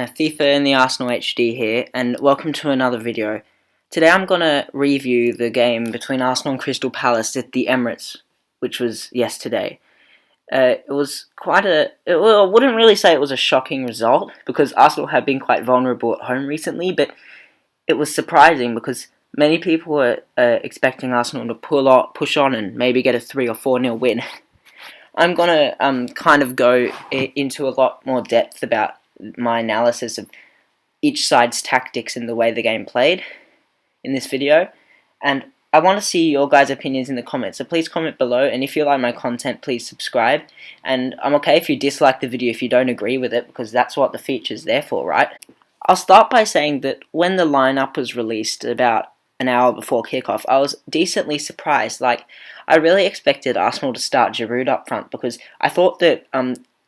FIFA and the Arsenal HD here, and welcome to another video. Today I'm going to review the game between Arsenal and Crystal Palace at the Emirates, which was yesterday. It was quite I wouldn't really say it was a shocking result, because Arsenal have been quite vulnerable at home recently, but it was surprising because many people were expecting Arsenal to push on and maybe get a 3 or 4-0 win. I'm going to kind of go into a lot more depth about my analysis of each side's tactics and the way the game played in this video, and I want to see your guys' opinions in the comments, so please comment below, and if you like my content, please subscribe, and I'm okay if you dislike the video if you don't agree with it, because that's what the feature's there for, right? I'll start by saying that when the lineup was released about an hour before kickoff, I was decently surprised. I really expected Arsenal to start Giroud up front, because I thought that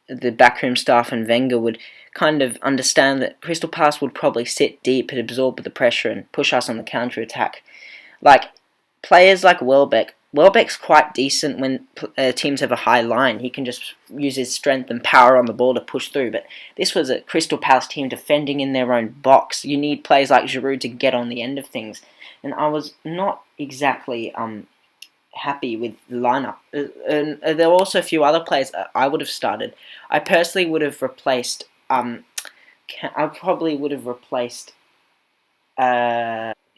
the backroom staff and Wenger would kind of understand that Crystal Palace would probably sit deep and absorb the pressure and push us on the counter-attack. Players like Welbeck's quite decent when teams have a high line. He can just use his strength and power on the ball to push through, but this was a Crystal Palace team defending in their own box. You need players like Giroud to get on the end of things, and I was not exactly happy with the lineup. And there were also a few other players I would have started. I personally would have replaced. I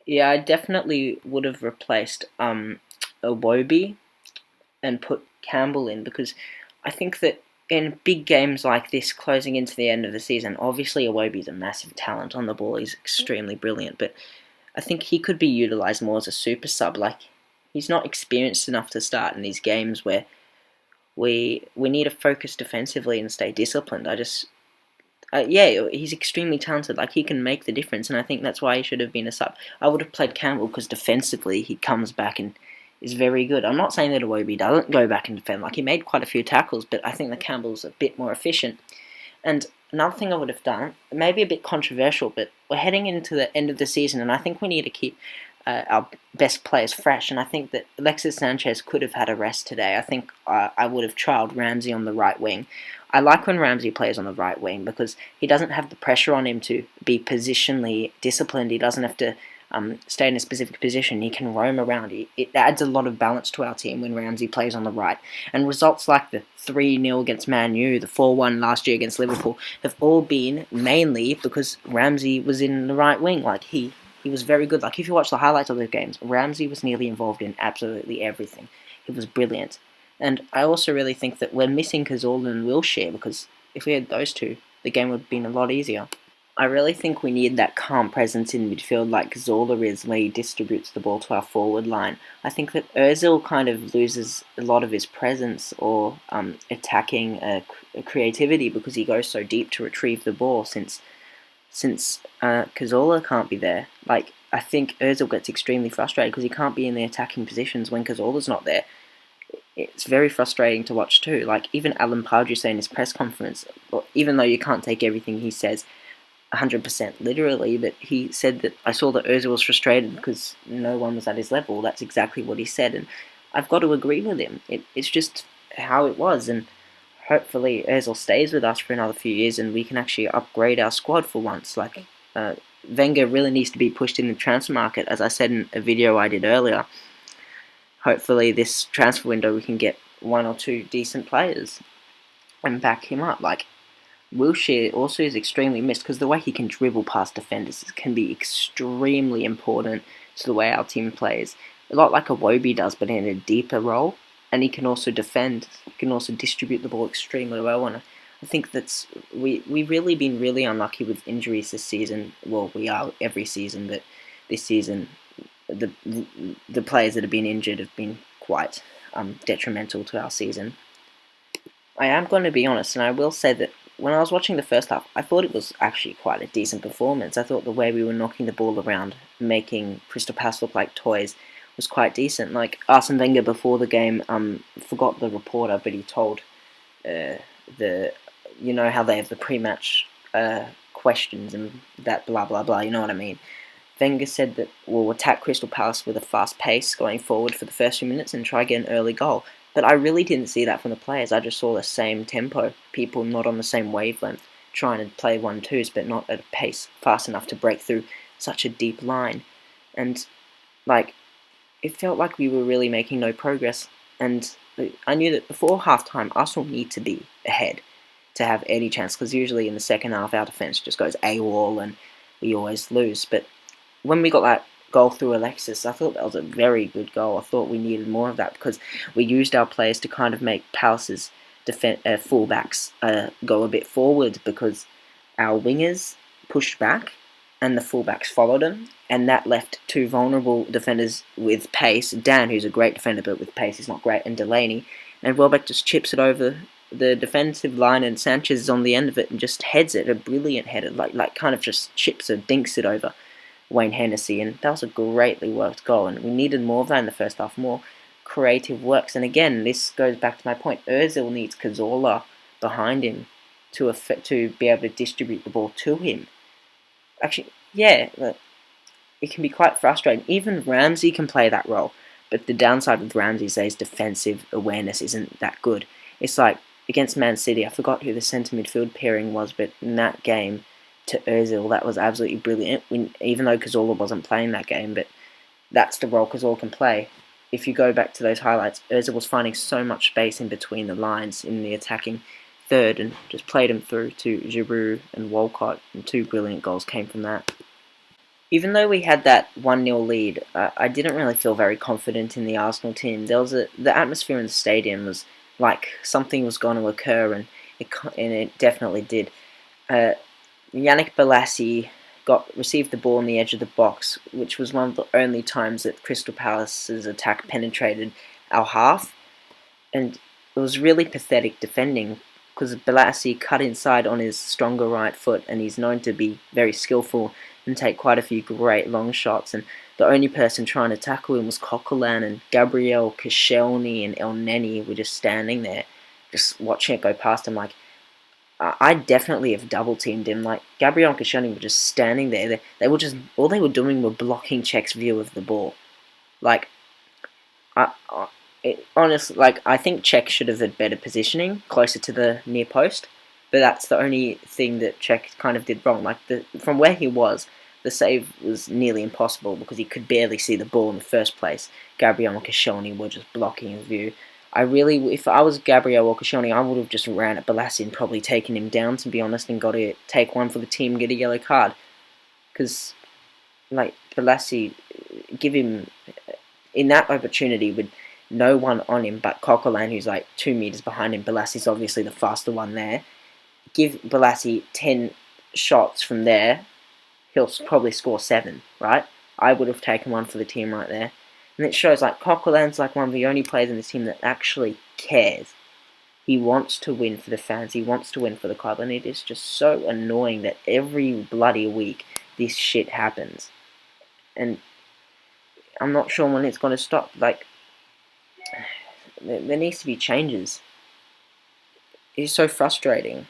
definitely would have replaced Iwobi and put Campbell in, because I think that in big games like this, closing into the end of the season, obviously Iwobi's a massive talent on the ball. He's extremely brilliant, but I think he could be utilised more as a super sub. He's not experienced enough to start in these games where we need to focus defensively and stay disciplined. He's extremely talented. He can make the difference, and I think that's why he should have been a sub. I would have played Campbell because defensively he comes back and is very good. I'm not saying that Iwobi doesn't go back and defend. He made quite a few tackles, but I think that Campbell's a bit more efficient. And another thing I would have done, maybe a bit controversial, but we're heading into the end of the season, and I think we need to keep our best players fresh, and I think that Alexis Sanchez could have had a rest today. I think I would have trialled Ramsey on the right wing. I like when Ramsey plays on the right wing because he doesn't have the pressure on him to be positionally disciplined. He doesn't have to stay in a specific position. He can roam around. It adds a lot of balance to our team when Ramsey plays on the right. And results like the 3-0 against Man U, the 4-1 last year against Liverpool, have all been mainly because Ramsey was in the right wing. He was very good. If you watch the highlights of those games, Ramsey was nearly involved in absolutely everything. He was brilliant. And I also really think that we're missing Cazorla and Wilshere, because if we had those two, the game would have been a lot easier. I really think we need that calm presence in midfield like Cazorla is, where he distributes the ball to our forward line. I think that Ozil kind of loses a lot of his presence or attacking creativity because he goes so deep to retrieve the ball since Cazorla can't be there. I think Ozil gets extremely frustrated because he can't be in the attacking positions when Cazorla's not there. It's very frustrating to watch too. Even Alan Pardew said in his press conference, even though you can't take everything he says 100% literally, but he said that I saw that Ozil was frustrated because no one was at his level. That's exactly what he said, and I've got to agree with him. It's just how it was, and hopefully Ozil stays with us for another few years and we can actually upgrade our squad for once. Wenger really needs to be pushed in the transfer market, as I said in a video I did earlier. Hopefully this transfer window we can get 1 or 2 decent players and back him up. Wilshere also is extremely missed because the way he can dribble past defenders can be extremely important to the way our team plays. A lot like Iwobi does, but in a deeper role. And he can also defend. He can also distribute the ball extremely well. And I think we've really been really unlucky with injuries this season. Well, we are every season, but this season the players that have been injured have been quite detrimental to our season. I am going to be honest, and I will say that when I was watching the first half, I thought it was actually quite a decent performance. I thought the way we were knocking the ball around, making Crystal Palace look like toys, was quite decent. Arsene Wenger before the game forgot the reporter, but he told how they have the pre-match questions and that blah blah blah, you know what I mean. Wenger said that we'll attack Crystal Palace with a fast pace going forward for the first few minutes and try to get an early goal. But I really didn't see that from the players. I just saw the same tempo, people not on the same wavelength, trying to play 1-2s, but not at a pace fast enough to break through such a deep line. And like, it felt like we were really making no progress. And I knew that before halftime, Arsenal need to be ahead to have any chance, because usually in the second half our defence just goes AWOL and we always lose. But when we got that goal through Alexis, I thought that was a very good goal. I thought we needed more of that, because we used our players to kind of make Palace's fullbacks go a bit forward, because our wingers pushed back and the fullbacks followed them, and that left two vulnerable defenders with pace. Dan, who's a great defender but with pace is not great, and Delaney. And Welbeck just chips it over the defensive line, and Sanchez is on the end of it and just heads it, a brilliant header, like kind of just chips it, dinks it over Wayne Hennessy, and that was a greatly worked goal, and we needed more of that in the first half, more creative works. And again, this goes back to my point, Ozil needs Cazorla behind him to be able to distribute the ball to him. Actually, yeah, it can be quite frustrating. Even Ramsey can play that role, but the downside with Ramsey is that his defensive awareness isn't that good. It's like against Man City, I forgot who the centre midfield pairing was, but in that game to Ozil, that was absolutely brilliant. Even though Cazorla wasn't playing that game, but that's the role Cazorla can play. If you go back to those highlights, Ozil was finding so much space in between the lines in the attacking third, and just played him through to Giroud and Walcott, and two brilliant goals came from that. Even though we had that 1-0 lead, I didn't really feel very confident in the Arsenal team. The atmosphere in the stadium was like something was going to occur, and it definitely did. Yannick Bolasie received the ball on the edge of the box, which was one of the only times that Crystal Palace's attack penetrated our half, and it was really pathetic defending, because Bolasie cut inside on his stronger right foot, and he's known to be very skillful and take quite a few great long shots, and the only person trying to tackle him was Coquelin, and Gabriel Koscielny and El Neni were just standing there, just watching it go past him. Like, I definitely have double teamed him. Like, Gabriel and Koscielny were just standing there. They were just, all they were doing were blocking Czech's view of the ball. Like, honestly, like, I think Czech should have had better positioning closer to the near post, but that's the only thing that Czech kind of did wrong. Like, from where he was, the save was nearly impossible because he could barely see the ball in the first place. Gabriel and Koscielny were just blocking his view. If I was Gabriel or Koscielny, I would have just ran at Bolasie and probably taken him down, to be honest, and got to take one for the team and get a yellow card. Because, like, Bolasie, give him, in that opportunity with no one on him but Coquelin, who's like 2 meters behind him. Bolasie's obviously the faster one there. Give Bolasie 10 shots from there, he'll probably score 7, right? I would have taken one for the team right there. And it shows, like, Coquelin's like one of the only players in this team that actually cares. He wants to win for the fans. He wants to win for the club. And it is just so annoying that every bloody week this shit happens. And I'm not sure when it's going to stop. Like, there needs to be changes. It's so frustrating.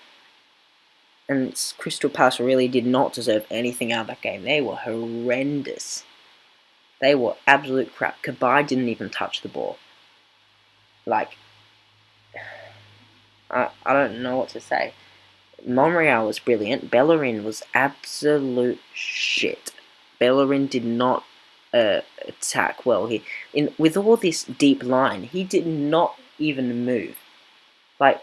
And Crystal Palace really did not deserve anything out of that game. They were horrendous. They were absolute crap. Cabaye didn't even touch the ball. Like, I don't know what to say. Monreal was brilliant. Bellerin was absolute shit. Bellerin did not attack well. With all this deep line, he did not even move. Like,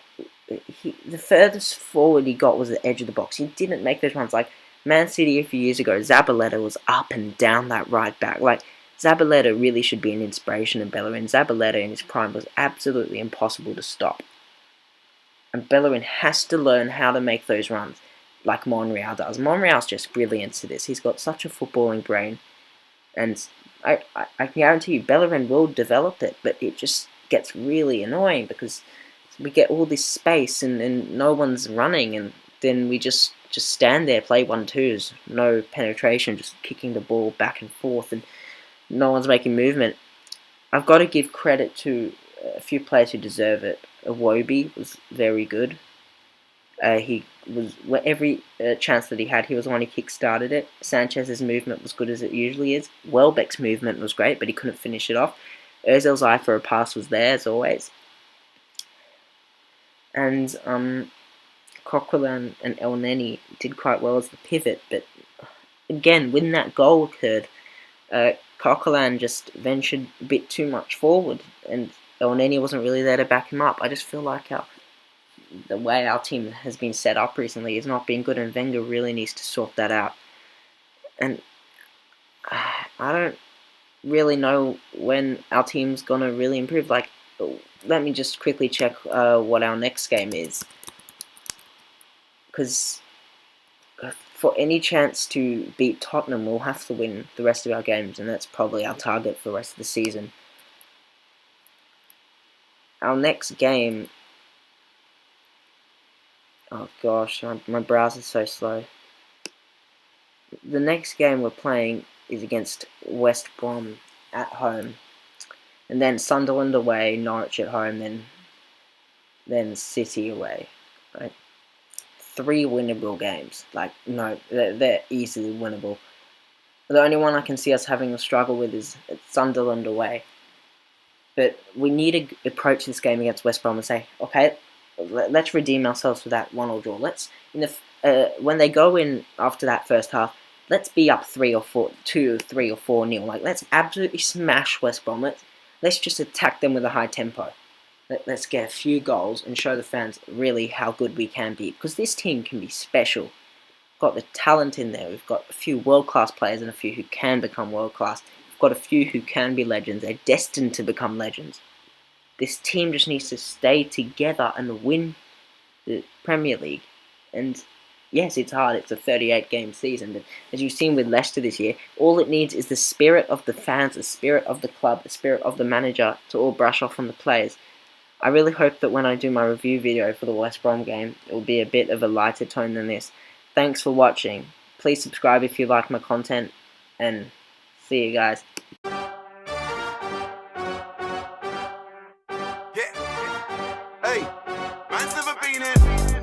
the furthest forward he got was the edge of the box. He didn't make those runs. Like, Man City a few years ago, Zabaleta was up and down that right back. Like, Zabaleta really should be an inspiration of Bellerin. Zabaleta in his prime was absolutely impossible to stop. And Bellerin has to learn how to make those runs like Monreal does. Monreal's just brilliant to this. He's got such a footballing brain. And I can guarantee you Bellerin will develop it, but it just gets really annoying because we get all this space and no one's running, and then we just stand there, play 1-2s, no penetration, just kicking the ball back and forth, and no one's making movement. I've got to give credit to a few players who deserve it. Iwobi was very good. He was every chance that he had, he was the one who kick-started it. Sanchez's movement was good as it usually is. Welbeck's movement was great, but he couldn't finish it off. Ozil's eye for a pass was there, as always. And Coquelin and El Neni did quite well as the pivot, but again, when that goal occurred, Coquelin just ventured a bit too much forward, and El Neni wasn't really there to back him up. I just feel like the way our team has been set up recently has not been good, and Wenger really needs to sort that out. And I don't really know when our team's gonna really improve. Like, let me just quickly check what our next game is, because for any chance to beat Tottenham, we'll have to win the rest of our games, and that's probably our target for the rest of the season. Our next game... Oh gosh, my browser's so slow. The next game we're playing is against West Brom at home, and then Sunderland away, Norwich at home, then City away. Right? 3 winnable games. Like, no, they're easily winnable. The only one I can see us having a struggle with is Sunderland away. But we need to approach this game against West Brom and say, okay, let's redeem ourselves for that 1-1 draw. Let's, when they go in after that first half, let's be up 2 or 3 or 4-0. Like, let's absolutely smash West Brom. Let's just attack them with a high tempo. Let's get a few goals and show the fans really how good we can be. Because this team can be special. We've got the talent in there. We've got a few world-class players and a few who can become world-class. We've got a few who can be legends. They're destined to become legends. This team just needs to stay together and win the Premier League. And yes, it's hard. It's a 38-game season. But as you've seen with Leicester this year, all it needs is the spirit of the fans, the spirit of the club, the spirit of the manager to all brush off on the players. I really hope that when I do my review video for the West Brom game, it will be a bit of a lighter tone than this. Thanks for watching. Please subscribe if you like my content, and see you guys.